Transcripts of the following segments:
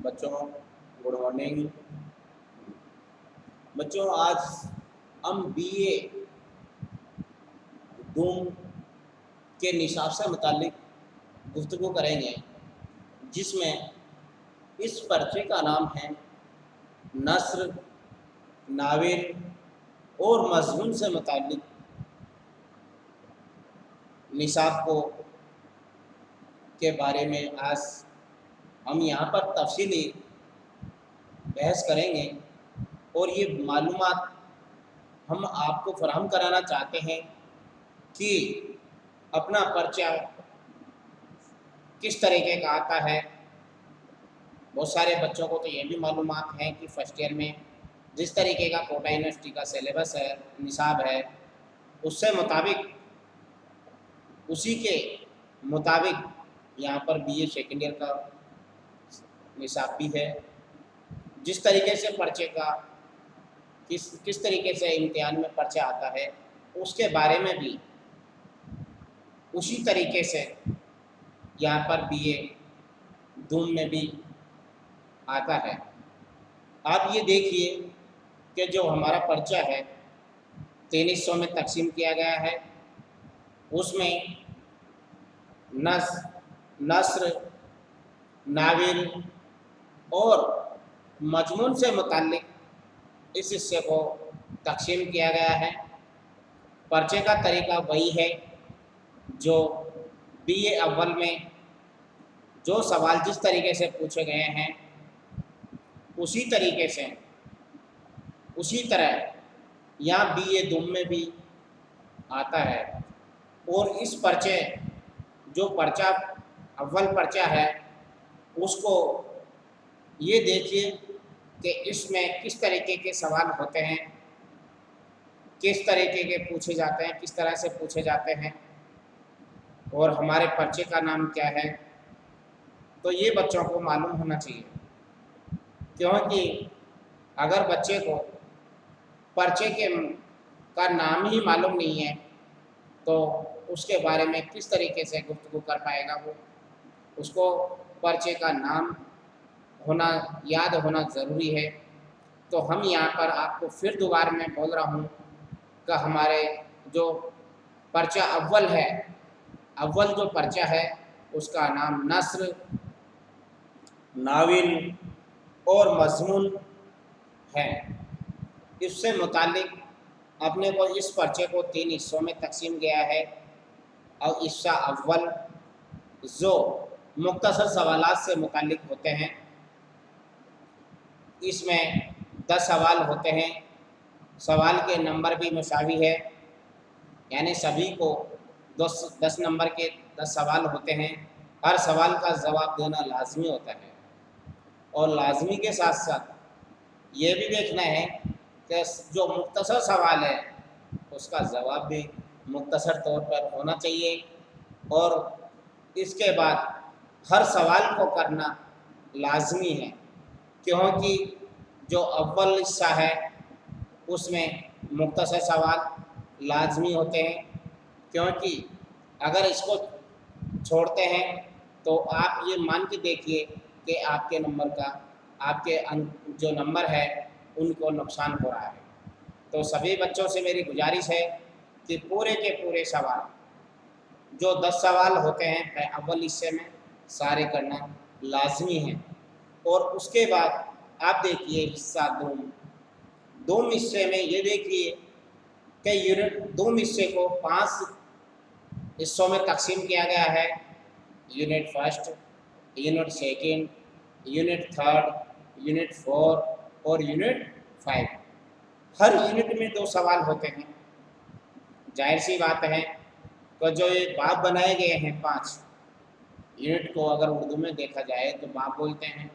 बच्चों good morning. बच्चों आज हम बीए डूम के निसाब से मुतालिक गुफ्तगू करेंगे, जिसमें इस पर्चे का नाम है नस्र, नाविल और मजमून से मुतालिक निसाब को के बारे में आज हम यहाँ पर तफसीली बहस करेंगे। और ये मालूमात हम आपको फराहम कराना चाहते हैं कि अपना पर्चा किस तरीके का आता है। बहुत सारे बच्चों को तो ये भी मालूमात है कि फ़र्स्ट ईयर में जिस तरीके का कोटा यूनिवर्सिटी का सिलेबस है, निसाब है, उससे मुताबिक उसी के मुताबिक यहाँ पर बीए सेकेंड ईयर का निसाब भी है। जिस तरीके से पर्चे का किस तरीके से इम्तिहान में पर्चा आता है, उसके बारे में भी उसी तरीके से यहाँ पर बीए डूम में भी आता है। आप ये देखिए कि जो हमारा पर्चा है 3 हिस्सों में तकसीम किया गया है। उसमें नस्र, नाविल और मजमून से मुताल्लिक इस हिस्से को तकसीम किया गया है। पर्चे का तरीका वही है जो बीए अव्वल में जो सवाल जिस तरीके से पूछे गए हैं उसी तरीके से उसी तरह यहाँ बीए डूम में भी आता है। और इस पर्चे जो पर्चा अव्वल पर्चा है उसको ये देखिए कि इसमें किस तरीके के सवाल होते हैं, किस तरीके के पूछे जाते हैं, किस तरह से पूछे जाते हैं और हमारे पर्चे का नाम क्या है। तो ये बच्चों को मालूम होना चाहिए, क्योंकि अगर बच्चे को पर्चे का नाम ही मालूम नहीं है तो उसके बारे में किस तरीके से गुफ्तगू कर पाएगा। वो उसको पर्चे का नाम याद होना ज़रूरी है। तो हम यहाँ पर आपको फिर दोबारा मैं बोल रहा हूँ कि हमारे जो पर्चा अव्वल है, अव्वल जो पर्चा है उसका नाम नस्र, नाविल और मजमून है। इससे मुतालिक अपने को इस पर्चे को 3 हिस्सों में तकसीम किया है। और हिस्सा अव्वल जो मुख्तसर सवालात से मुतालिक होते हैं, इसमें 10 सवाल होते हैं। सवाल के नंबर भी मुसावी है, यानी सभी को 10 नंबर के 10 सवाल होते हैं। हर सवाल का जवाब देना लाजमी होता है और लाजमी के साथ साथ ये भी देखना है कि जो मुख्तसर सवाल है उसका जवाब भी मुख्तसर तौर पर होना चाहिए। और इसके बाद हर सवाल को करना लाजमी है, क्योंकि जो अव्वल हिस्सा है उसमें मुख्तसर सवाल लाजमी होते हैं। क्योंकि अगर इसको छोड़ते हैं तो आप ये मान के देखिए कि आपके नंबर का आपके जो नंबर है उनको नुकसान हो रहा है। तो सभी बच्चों से मेरी गुजारिश है कि पूरे के पूरे सवाल जो 10 सवाल होते हैं अव्वल हिस्से में सारे करना लाजमी है। और उसके बाद आप देखिए हिस्सा डूम हिस्से में ये देखिए कि यूनिट डूम हिस्से को 5 हिस्सों में तकसीम किया गया है। Unit first, unit second, unit third, unit 4 और यूनिट 5। हर यूनिट में 2 सवाल होते हैं। जाहिर सी बात है तो जो ये बाब बनाए गए हैं 5 यूनिट को अगर उर्दू में देखा जाए तो बाब बोलते हैं।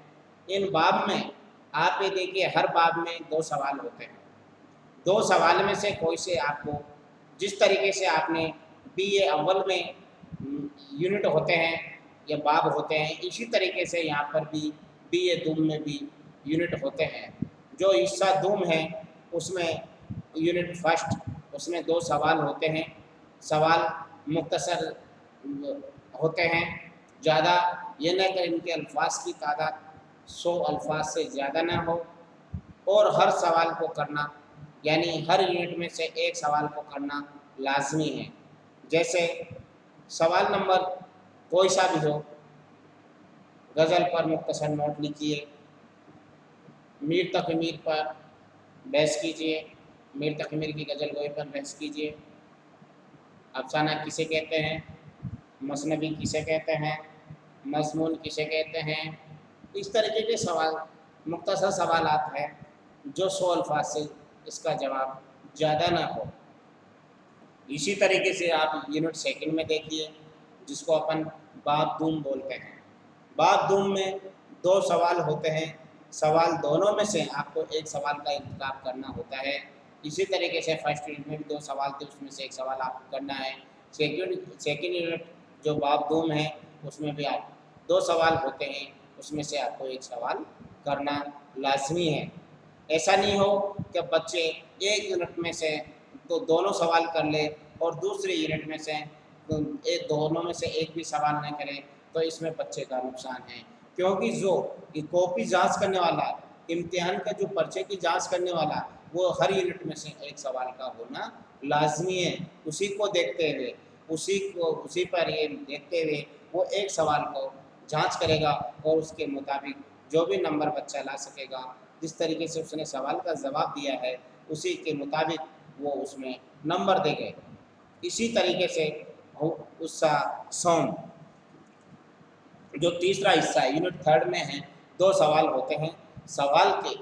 इन बाब में आप ये देखिए हर बाब में 2 सवाल होते हैं। 2 सवाल में से कोई से आपको जिस तरीके से आपने बीए अव्वल में यूनिट होते हैं या बाब होते हैं, इसी तरीके से यहाँ पर भी बीए डूम में भी यूनिट होते हैं। जो हिस्सा डूम है उसमें यूनिट फर्स्ट उसमें 2 सवाल होते हैं। सवाल मुख्तसर होते हैं, ज़्यादा ये न कि इनके अल्फाज की तादाद 100 अल्फाज से ज़्यादा ना हो और हर सवाल को करना, यानी हर यूनिट में से एक सवाल को करना लाजमी है। जैसे सवाल नंबर कोई सा भी हो, गज़ल पर मुख्तसर नोट लिखिए, मीर तकमीर पर बहस कीजिए, मीर तकमीर की गज़ल गोई पर बहस कीजिए, अफसाना किसे कहते हैं, मसनवी किसे कहते हैं, मज़मून किसे कहते हैं। इस तरीके के सवाल मुख्तसर सवालात हैं जो 100 अल्फाज से इसका जवाब ज़्यादा ना हो। इसी तरीके से आप यूनिट सेकंड में देखिए, जिसको अपन बाब दूम बोलते हैं। बाब दूम में 2 सवाल होते हैं, सवाल दोनों में से आपको एक सवाल का इंतखाब करना होता है। इसी तरीके से फर्स्ट यूनिट में भी 2 सवाल थे, उसमें से एक सवाल आपको करना है। सेकंड यूनिट जो बाब दूम है उसमें भी आप 2 सवाल होते हैं, उसमें से आपको एक सवाल करना लाजमी है। ऐसा नहीं हो कि बच्चे एक यूनिट में से तो दोनों सवाल कर ले और दूसरे यूनिट में से दोनों में से एक भी सवाल न करें, तो इसमें बच्चे का नुकसान है। क्योंकि जो कॉपी जांच करने वाला, इम्तिहान का जो पर्चे की जांच करने वाला, वो हर यूनिट में से एक सवाल का होना लाजमी है। उसी को देखते हुए, उसी पर ये देखते हुए वो एक सवाल को जांच करेगा और उसके मुताबिक जो भी नंबर बच्चा ला सकेगा, जिस तरीके से उसने सवाल का जवाब दिया है उसी के मुताबिक वो उसमें नंबर देंगे। इसी तरीके से उसका सॉन्ग जो तीसरा हिस्सा है यूनिट थर्ड में है, 2 सवाल होते हैं। सवाल के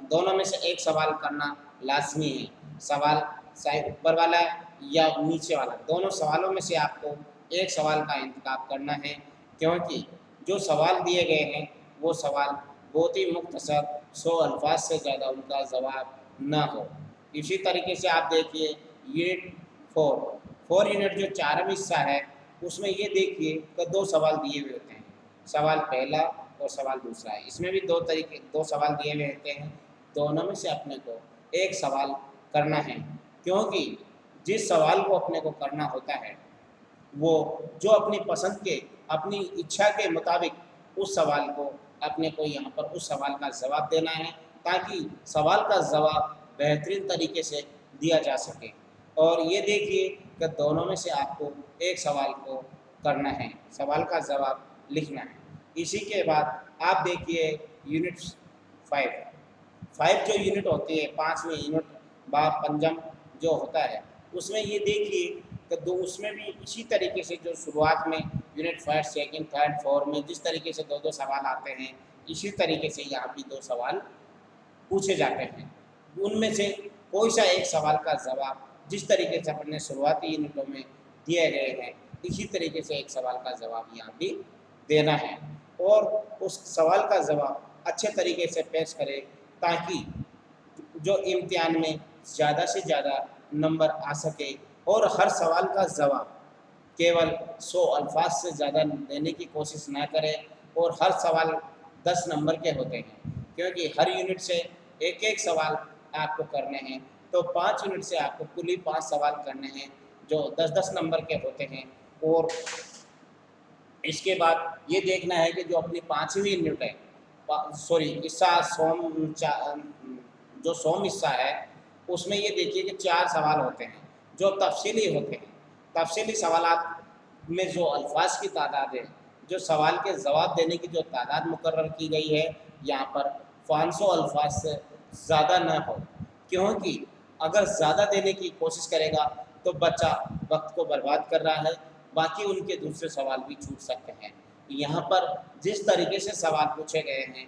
दोनों में से एक सवाल करना लाजमी है। सवाल चाहे ऊपर वाला या नीचे वाला, दोनों सवालों में से आपको एक सवाल का इंतखाब करना है, क्योंकि जो सवाल दिए गए हैं वो सवाल बहुत ही मुख्तसर 100 अल्फाज से ज़्यादा उनका जवाब ना हो। इसी तरीके से आप देखिए यूनिट 4 यूनिट जो 4वां हिस्सा है, उसमें ये देखिए कि 2 सवाल दिए हुए होते हैं, सवाल पहला और सवाल दूसरा है। इसमें भी 2 सवाल दिए हुए होते हैं, दोनों में से अपने को एक सवाल करना है, क्योंकि जिस सवाल को अपने को करना होता है वो जो अपनी पसंद के, अपनी इच्छा के मुताबिक उस सवाल को अपने को यहाँ पर उस सवाल का जवाब देना है, ताकि सवाल का जवाब बेहतरीन तरीके से दिया जा सके। और ये देखिए कि दोनों में से आपको एक सवाल को करना है, सवाल का जवाब लिखना है। इसी के बाद आप देखिए यूनिट 5 जो यूनिट होती है, 5वीं यूनिट बाब पंजम जो होता है, उसमें ये देखिए कि उसमें भी इसी तरीके से जो शुरुआत में यूनिट 1, 2, 3, 4 में जिस तरीके से 2 सवाल आते हैं, इसी तरीके से यहाँ भी 2 सवाल पूछे जाते हैं। उनमें से कोई सा एक सवाल का जवाब जिस तरीके से अपने शुरुआती यूनिटों में दिए गए हैं, इसी तरीके से एक सवाल का जवाब यहाँ भी देना है और उस सवाल का जवाब अच्छे तरीके से पेश करें, ताकि जो इम्तिहान में ज़्यादा से ज़्यादा नंबर आ सके और हर सवाल का जवाब केवल 100 अल्फाज से ज़्यादा देने की कोशिश ना करें। और हर सवाल 10 नंबर के होते हैं, क्योंकि हर यूनिट से एक एक सवाल आपको करने हैं, तो 5 यूनिट से आपको कुल ही 5 सवाल करने हैं जो 10-10 नंबर के होते हैं। और इसके बाद ये देखना है कि जो अपनी 5वीं यूनिट है, हिस्सा जो सोम हिस्सा है, उसमें ये देखिए कि 4 सवाल होते हैं जो तफसीली होते हैं। तफसीली सवालात में जो अल्फाज की तादाद है, जो सवाल के जवाब देने की जो तादाद मुकर्रर की गई है, यहाँ पर 500 अल्फाज से ज़्यादा न हो, क्योंकि अगर ज़्यादा देने की कोशिश करेगा तो बच्चा वक्त को बर्बाद कर रहा है, बाकी उनके दूसरे सवाल भी छूट सकते हैं। यहाँ पर जिस तरीके से सवाल पूछे गए हैं,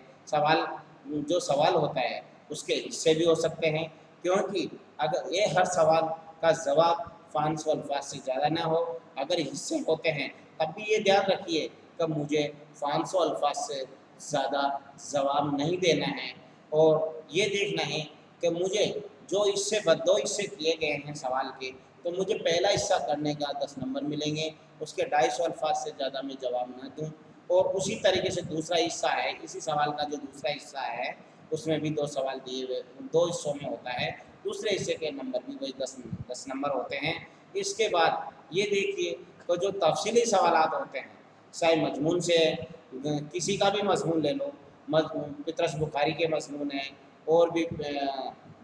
जो सवाल होता है उसके हिस्से भी हो सकते हैं, क्योंकि अगर ये हर सवाल का जवाब 500 अल्फाज से ज़्यादा ना हो, अगर हिस्से होते हैं तब भी ये ध्यान रखिए कि मुझे 500 अल्फाज से ज़्यादा जवाब नहीं देना है। और ये देखना है कि मुझे जो इससे 2 हिस्से किए गए हैं सवाल के, तो मुझे पहला हिस्सा करने का 10 नंबर मिलेंगे, उसके 250 अल्फाज से ज़्यादा मैं जवाब ना दूँ। और उसी तरीके से दूसरा हिस्सा है, इसी सवाल का जो दूसरा हिस्सा है उसमें भी 2 सवाल दिए हुए 2 हिस्सों में होता है, दूसरे हिस्से के नंबर भी वही 10 नंबर होते हैं। इसके बाद ये देखिए तो जो तफसीली सवालात होते हैं, चाहे मजमून से किसी का भी मजमून ले लो, पितरस बुखारी के मजमून हैं, और भी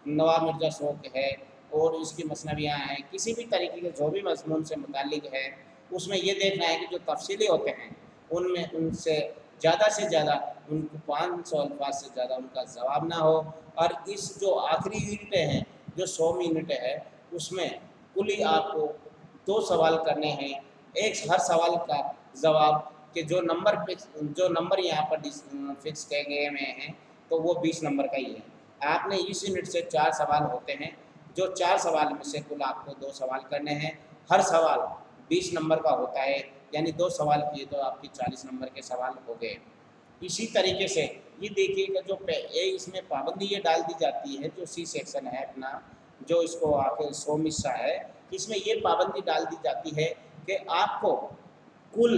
नवाब मिर्ज़ा शौक़ है, और इसकी मसनवियाँ हैं, किसी भी तरीके के जो भी मजमून से मुतालिक है, उसमें ये देखना है कि जो तफसीली होते हैं उनमें उनसे ज़्यादा से ज़्यादा उनको 500 अल्फाज से ज़्यादा उनका जवाब ना हो। और इस जो आखिरी यूनिटें हैं, जो 100 यूनिटें है, उसमें कुल ही आपको 2 सवाल करने हैं। एक हर सवाल का जवाब कि जो नंबर यहाँ पर फिक्स किए गए हैं, तो वो 20 नंबर का ही है। आपने इस यूनिट से 4 सवाल होते हैं, जो 4 सवाल में से कुल आपको 2 सवाल करने हैं। हर सवाल 20 नंबर का होता है, यानी 2 सवाल किए तो आपके 40 नंबर के सवाल हो गए। इसी तरीके से ये देखिएगा, जो इसमें पाबंदी ये डाल दी जाती है, जो सी सेक्शन है अपना, जो इसको आके 100 हिस्सा है, इसमें ये पाबंदी डाल दी जाती है कि आपको कुल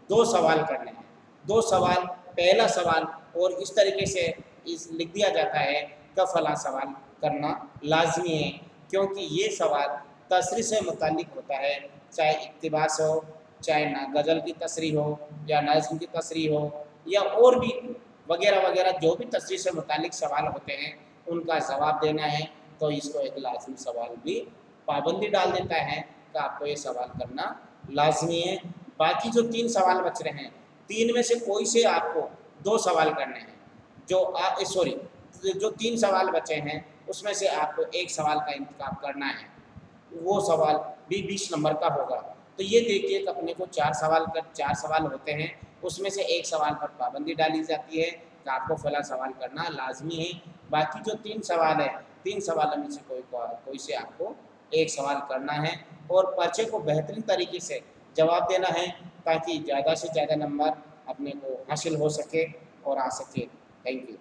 2 सवाल करने हैं। 2 सवाल, पहला सवाल, और इस तरीके से लिख दिया जाता है कि फला सवाल करना लाजमी है, क्योंकि ये सवाल तसरी से मुतालिक होता है, चाहे इक्तिबास हो, चाहे ना गज़ल की तसरी हो, या नज़्म की तसरी हो, या और भी वगैरह वगैरह जो भी तसरी से मुतालिक सवाल होते हैं, उनका जवाब देना है। तो इसको एक लाजमी सवाल भी पाबंदी डाल देता है कि आपको ये सवाल करना लाजमी है। बाकी जो 3 सवाल बच रहे हैं, 3 में से कोई से आपको 2 सवाल करने हैं। जो 3 सवाल बचे हैं, उसमें से आपको 1 सवाल का इंतखाब करना है, वो सवाल भी 20 नंबर का होगा। तो ये देखिए कि अपने को 4 सवाल होते हैं, उसमें से 1 सवाल पर पाबंदी डाली जाती है कि आपको फला सवाल करना लाजमी है। बाकी जो 3 सवाल है, 3 सवालों में से कोई से आपको 1 सवाल करना है, और पर्चे को बेहतरीन तरीके से जवाब देना है, ताकि ज़्यादा से ज़्यादा नंबर अपने को हासिल हो सके और आ सके। Thank you.